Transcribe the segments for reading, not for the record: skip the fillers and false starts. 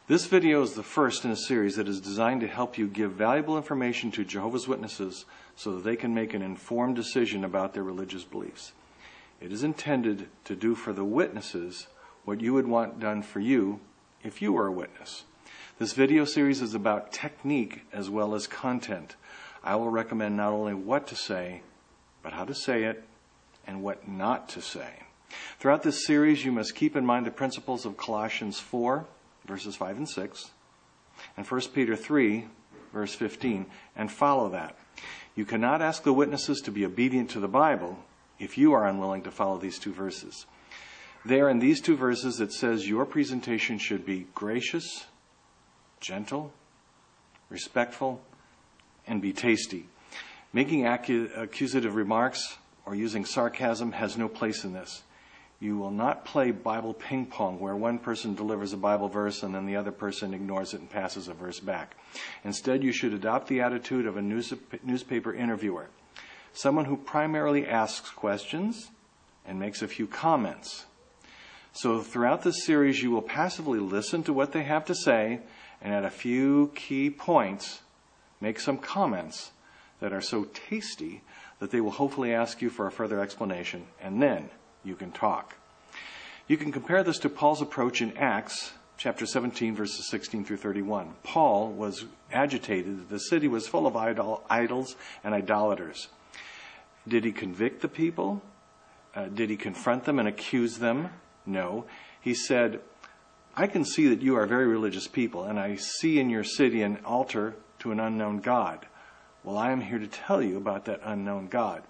This video is the first in a series that is designed to help you give valuable information to Jehovah's Witnesses so that they can make an informed decision about their religious beliefs. It is intended to do for the witnesses what you would want done for you if you were a witness. This video series is about technique as well as content. I will recommend not only what to say, but how to say it and what not to say. Throughout this series, you must keep in mind the principles of Colossians 4, verses 5 and 6, and 1 Peter 3, verse 15, and follow that. You cannot ask the witnesses to be obedient to the Bible if you are unwilling to follow these two verses. There in these two verses it says your presentation should be gracious, gentle, respectful, and be tasty. Making accusative remarks or using sarcasm has no place in this. You will not play Bible ping pong where one person delivers a Bible verse and then the other person ignores it and passes a verse back. Instead, you should adopt the attitude of a newspaper interviewer, someone who primarily asks questions and makes a few comments. So throughout this series, you will passively listen to what they have to say and at a few key points, make some comments that are so tasty that they will hopefully ask you for a further explanation, and then you can talk. You can compare this to Paul's approach in Acts chapter 17, verses 16 through 31. Paul was agitated that the city was full of idols and idolaters. Did he convict the people? Did he confront them and accuse them? No. He said, I can see that you are very religious people, and I see in your city an altar to an unknown God. Well, I am here to tell you about that unknown God.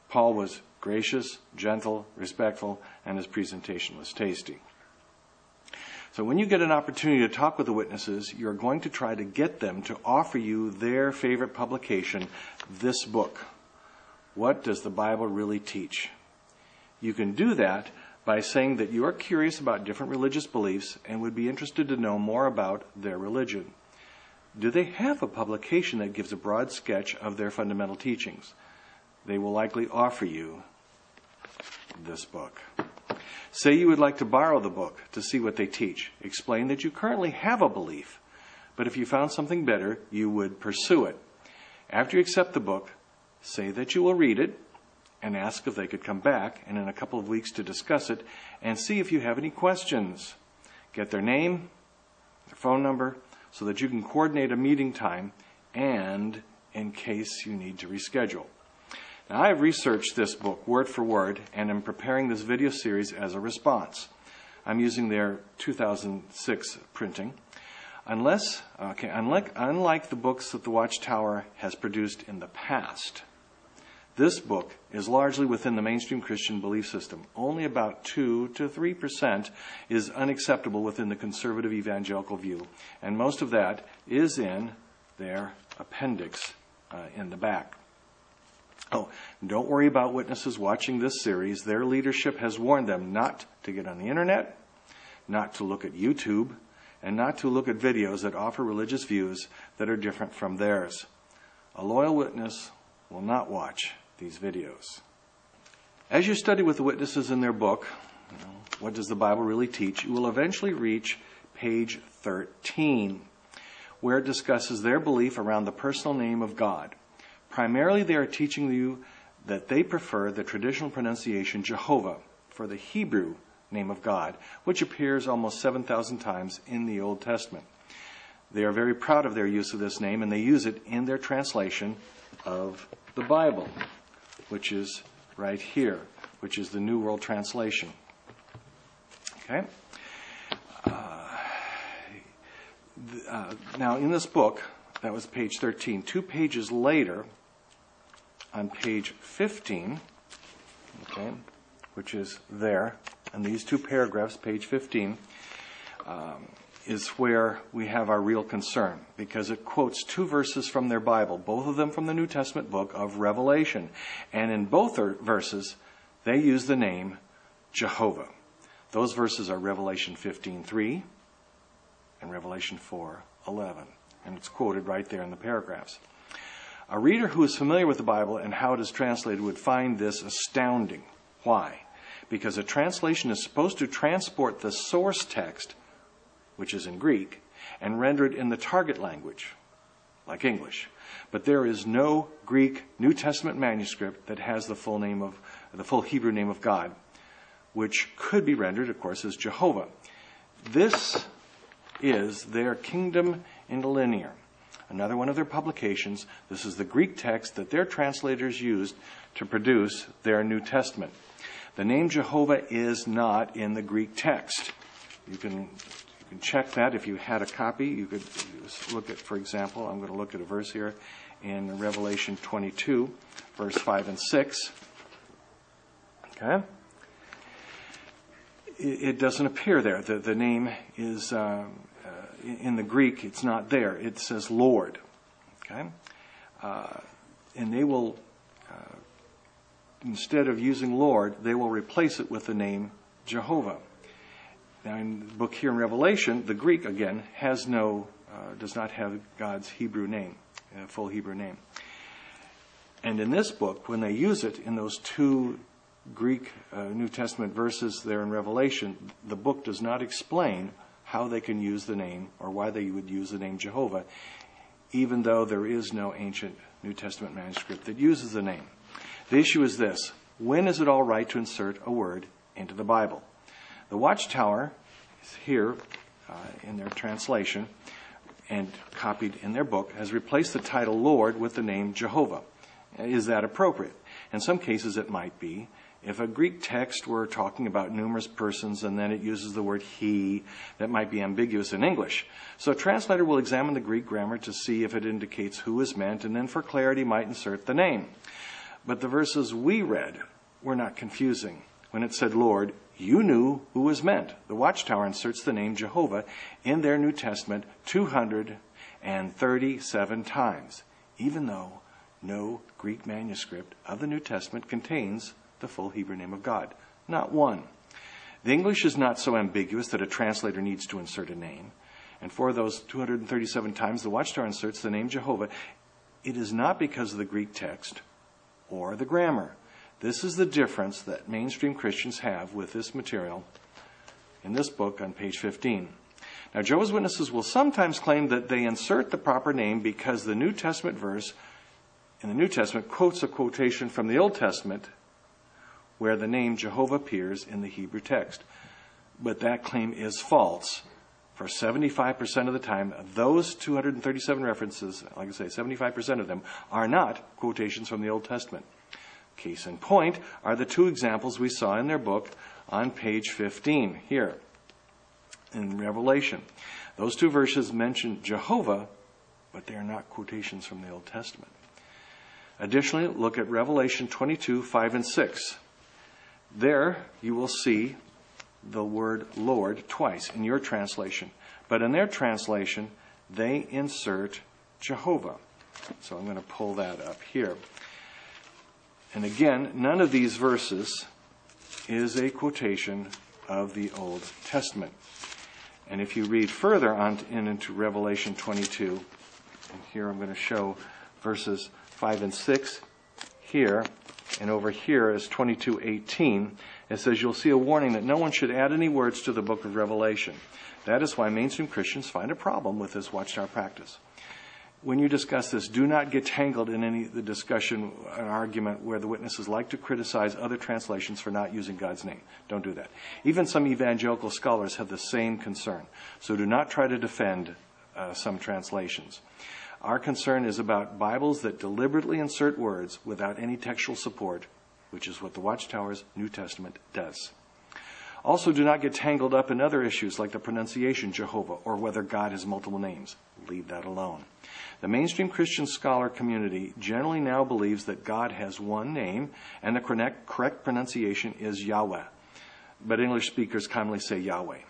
Paul was gracious, gentle, respectful, and his presentation was tasty. So when you get an opportunity to talk with the witnesses, you're going to try to get them to offer you their favorite publication, this book. What does the Bible really teach? You can do that by saying that you are curious about different religious beliefs and would be interested to know more about their religion. Do they have a publication that gives a broad sketch of their fundamental teachings? They will likely offer you this book. Say you would like to borrow the book to see what they teach. Explain that you currently have a belief, but if you found something better, you would pursue it. After you accept the book, say that you will read it and ask if they could come back and in a couple of weeks to discuss it and see if you have any questions. Get their name, their phone number, so that you can coordinate a meeting time and in case you need to reschedule. Now, I have researched this book word for word and am preparing this video series as a response. I'm using their 2006 printing. Unlike the books that the WatchTower has produced in the past, this book is largely within the mainstream Christian belief system. Only about 2 to 3% is unacceptable within the conservative evangelical view, and most of that is in their appendix in the back. Oh, don't worry about witnesses watching this series. Their leadership has warned them not to get on the internet, not to look at YouTube, and not to look at videos that offer religious views that are different from theirs. A loyal witness will not watch these videos. As you study with the witnesses in their book, What Does the Bible Really Teach?, you will eventually reach page 13, where it discusses their belief around the personal name of God. Primarily, they are teaching you that they prefer the traditional pronunciation Jehovah for the Hebrew name of God, which appears almost 7,000 times in the Old Testament. They are very proud of their use of this name, and they use it in their translation of the Bible, which is right here, which is the New World Translation. Okay? Now, in this book, that was page 13. 2 pages later, on page 15, okay, which is there, and these 2 paragraphs, page 15, is where we have our real concern, because it quotes 2 verses from their Bible, both of them from the New Testament book of Revelation. And in both verses, they use the name Jehovah. Those verses are Revelation 15:3 and Revelation 4:11. And it's quoted right there in the paragraphs. A reader who is familiar with the Bible and how it is translated would find this astounding. Why? Because a translation is supposed to transport the source text, which is in Greek, and render it in the target language, like English. But there is no Greek New Testament manuscript that has the full Hebrew name of God, which could be rendered, of course, as Jehovah. This is their Kingdom Interlinear, another one of their publications. This is the Greek text that their translators used to produce their New Testament. The name Jehovah is not in the Greek text. You can check that if you had a copy. You could look at, for example, I'm going to look at a verse here in Revelation 22, verse 5 and 6. Okay? It doesn't appear there. The name is, in the Greek, it's not there. It says Lord. Okay? And they will, instead of using Lord, they will replace it with the name Jehovah. Now, in the book here in Revelation, the Greek, again, does not have God's Hebrew name, full Hebrew name. And in this book, when they use it in those two Greek New Testament verses there in Revelation, the book does not explain how they can use the name or why they would use the name Jehovah, even though there is no ancient New Testament manuscript that uses the name. The issue is this: when is it all right to insert a word into the Bible? The WatchTower is here in their translation and copied in their book, has replaced the title Lord with the name Jehovah. Is that appropriate? In some cases it might be. If a Greek text were talking about numerous persons and then it uses the word he, that might be ambiguous in English. So a translator will examine the Greek grammar to see if it indicates who is meant, and then for clarity might insert the name. But the verses we read were not confusing. When it said Lord, you knew who was meant. The WatchTower inserts the name Jehovah in their New Testament 237 times, even though no Greek manuscript of the New Testament contains the full Hebrew name of God. Not one. The English is not so ambiguous that a translator needs to insert a name. And for those 237 times the WatchTower inserts the name Jehovah, it is not because of the Greek text or the grammar. This is the difference that mainstream Christians have with this material in this book on page 15. Now, Jehovah's Witnesses will sometimes claim that they insert the proper name because the New Testament verse in the New Testament quotes a quotation from the Old Testament where the name Jehovah appears in the Hebrew text. But that claim is false. For 75% of the time, those 237 references, like I say, 75% of them are not quotations from the Old Testament. Case in point are the two examples we saw in their book on page 15 here in Revelation. Those two verses mention Jehovah, but they are not quotations from the Old Testament. Additionally, look at Revelation 22, 5 and 6. There you will see the word Lord twice in your translation. But in their translation, they insert Jehovah. So I'm going to pull that up here. And again, none of these verses is a quotation of the Old Testament. And if you read further on into Revelation 22, and here I'm going to show verses 5 and 6 here, and over here is 22:18. It says, you'll see a warning that no one should add any words to the book of Revelation. That is why mainstream Christians find a problem with this WatchTower practice. When you discuss this, do not get tangled in the discussion, an argument where the witnesses like to criticize other translations for not using God's name. Don't do that. Even some evangelical scholars have the same concern. So do not try to defend some translations. Our concern is about Bibles that deliberately insert words without any textual support, which is what the WatchTower's New Testament does. Also, do not get tangled up in other issues like the pronunciation Jehovah or whether God has multiple names. Leave that alone. The mainstream Christian scholar community generally now believes that God has one name and the correct pronunciation is Yahweh. But English speakers commonly say Yahweh.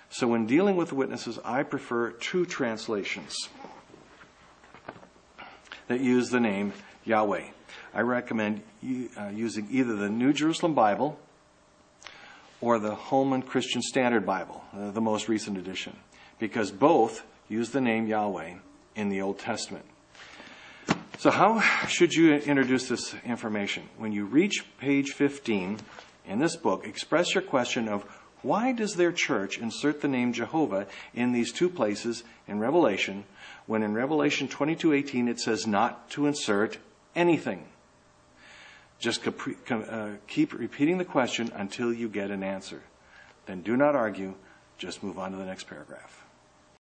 So when dealing with the witnesses, I prefer two translations that use the name Yahweh. I recommend using either the New Jerusalem Bible or the Holman Christian Standard Bible, the most recent edition, because both use the name Yahweh in the Old Testament. So how should you introduce this information? When you reach page 15 in this book, express your question of Why does their church insert the name Jehovah in these two places in Revelation, when in Revelation 22:18 it says not to insert anything? Just keep repeating the question until you get an answer. Then do not argue. Just move on to the next paragraph.